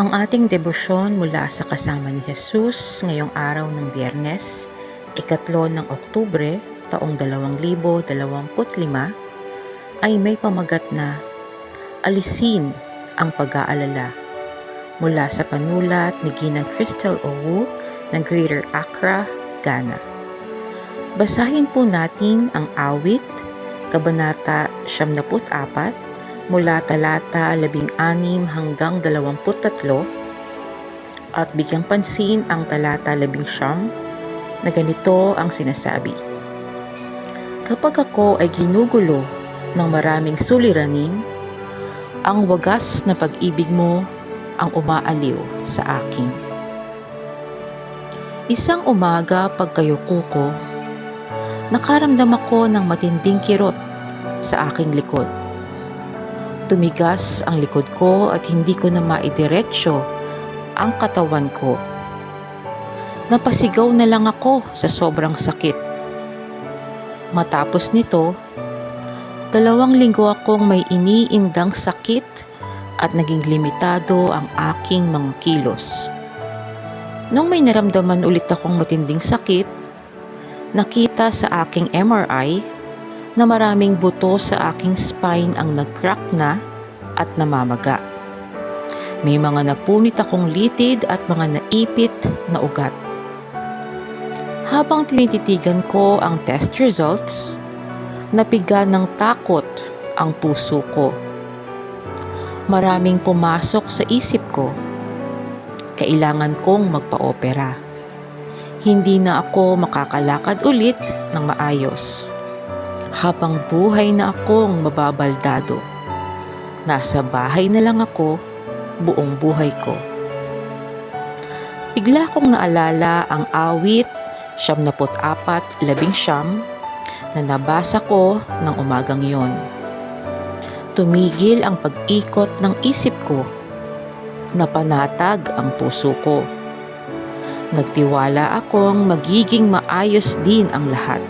Ang ating debosyon mula sa Kasama ni Jesus ngayong araw ng Biyernes, 3 ng Oktubre, taong 2025, ay may pamagat na Alisin ang pag-aalala mula sa panulat ni Ginang Crystal Owu ng Greater Accra, Ghana. Basahin po natin ang awit, Kabanata 74, mula talata 16 hanggang 23 at bigyang pansin ang talata 19 na ganito ang sinasabi. Kapag ako ay ginugulo ng maraming suliranin, ang wagas na pag-ibig mo ang umaaliw sa akin. Isang umaga pagkayuko ko, nakaramdam ako ng matinding kirot sa aking likod. Tumigas ang likod ko at hindi ko na maidiretsyo ang katawan ko. Napasigaw na lang ako sa sobrang sakit. Matapos nito, 2 linggo akong may iniindang sakit at naging limitado ang aking mga kilos. Nung may naramdaman ulit akong matinding sakit, nakita sa aking MRI na maraming buto sa aking spine ang nag-crack na at namamaga. May mga napunit akong litid at mga naipit na ugat. Habang tinititigan ko ang test results, napiga ng takot ang puso ko. Maraming pumasok sa isip ko. Kailangan kong magpa-opera. Hindi na ako makakalakad ulit ng maayos. Habang buhay na akong mababaldado. Nasa bahay na lang ako buong buhay ko. Bigla kong naalala ang awit 74:11 na nabasa ko ng umagang yon. Tumigil ang pag-ikot ng isip ko. Napanatag ang puso ko. Nagtiwala akong magiging maayos din ang lahat.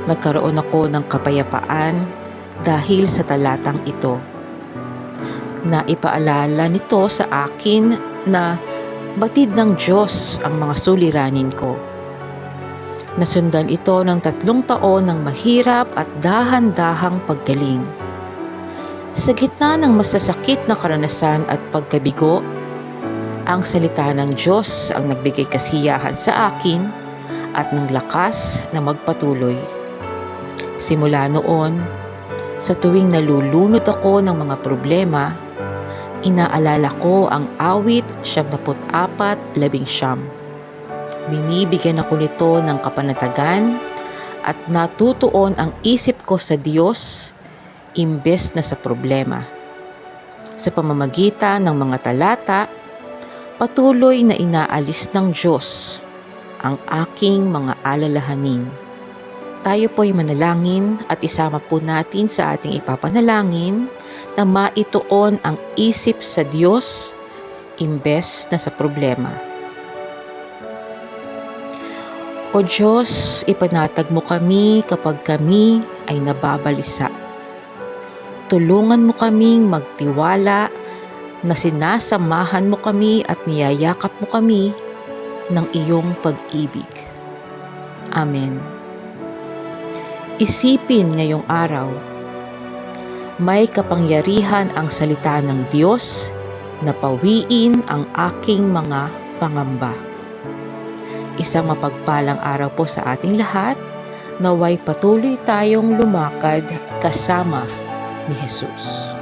Magkaroon ako ng kapayapaan dahil sa talatang ito. Naipaalala nito sa akin na batid ng Diyos ang mga suliranin ko. Nasundan ito ng 3 taon ng mahirap at dahan-dahang paggaling. Sa gitna ng masasakit na karanasan at pagkabigo, ang salita ng Diyos ang nagbigay kasiyahan sa akin at ng lakas na magpatuloy. Simula noon, sa tuwing nalulunod ako ng mga problema, inaalala ko ang awit 74:11. Binibigyan ako nito ng kapanatagan at natutuon ang isip ko sa Diyos imbes na sa problema. Sa pamamagitan ng mga talata, patuloy na inaalis ng Diyos ang aking mga alalahanin. Tayo po'y manalangin at isama po natin sa ating ipapanalangin na maituon ang isip sa Diyos imbes na sa problema. O Diyos, ipanatag mo kami kapag kami ay nababalisa. Tulungan mo kaming magtiwala na sinasamahan mo kami at niyayakap mo kami ng iyong pag-ibig. Amen. Isipin ngayong araw, may kapangyarihan ang salita ng Diyos na pawiin ang aking mga pangamba. Isang mapagpalang araw po sa ating lahat, naway patuloy tayong lumakad kasama ni Jesus.